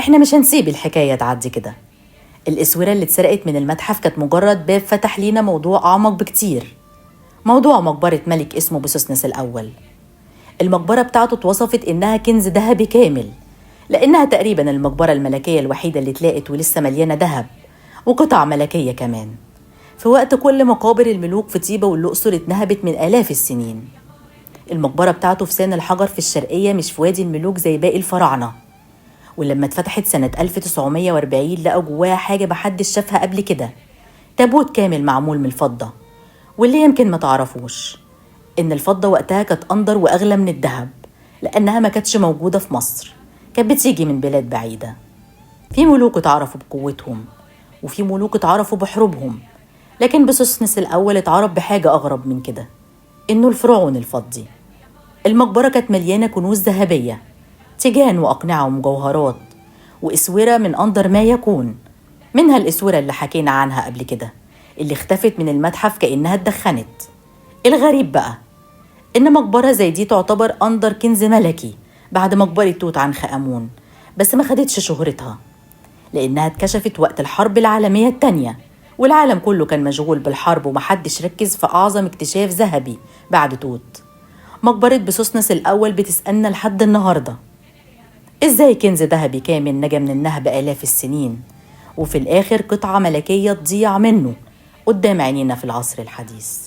احنا مش هنسيب الحكاية تعدي كده. الأسورة اللي اتسرقت من المتحف كانت مجرد باب فتح لينا موضوع أعمق بكتير، موضوع مقبرة ملك اسمه بسوسنس الأول. المقبرة بتاعته اتوصفت إنها كنز ذهبي كامل، لأنها تقريبا المقبرة الملكية الوحيدة اللي اتلاقت ولسه مليانة ذهب وقطع ملكية كمان، في وقت كل مقابر الملوك في طيبة والأقصر اتنهبت من آلاف السنين. المقبرة بتاعته في سان الحجر في الشرقية، مش في وادي الملوك زي باقي الفراعنة. ولما اتفتحت سنة 1940 لقوا جواها حاجة محدش شافها قبل كده، تابوت كامل معمول من الفضة. واللي يمكن ما تعرفوش إن الفضة وقتها كانت أندر وأغلى من الذهب، لأنها ما كانتش موجودة في مصر، كانت بتيجي من بلاد بعيدة. في ملوك اتعرفوا بقوتهم، وفي ملوك اتعرفوا بحروبهم، لكن بسوسنس الأول اتعرف بحاجة أغرب من كده، إنه الفرعون الفضي. المقبرة كانت مليانة كنوز ذهبية، تيجان وأقنعة ومجوهرات وإسورة من أندر ما يكون، منها الإسورة اللي حكينا عنها قبل كده، اللي اختفت من المتحف كأنها اتدخنت. الغريب بقى إن مقبرة زي دي تعتبر أندر كنز ملكي بعد مقبرة توت عنخ آمون، بس ما خدتش شهرتها لأنها اتكشفت وقت الحرب العالمية التانية، والعالم كله كان مشغول بالحرب ومحدش ركز في أعظم اكتشاف ذهبي بعد توت. مقبرة بسوسنس الأول بتسألنا لحد النهاردة، إزاي كنز ذهبي كامل نجا من النهب آلاف السنين، وفي الآخر قطعة ملكية تضيع منه قدام عينينا في العصر الحديث؟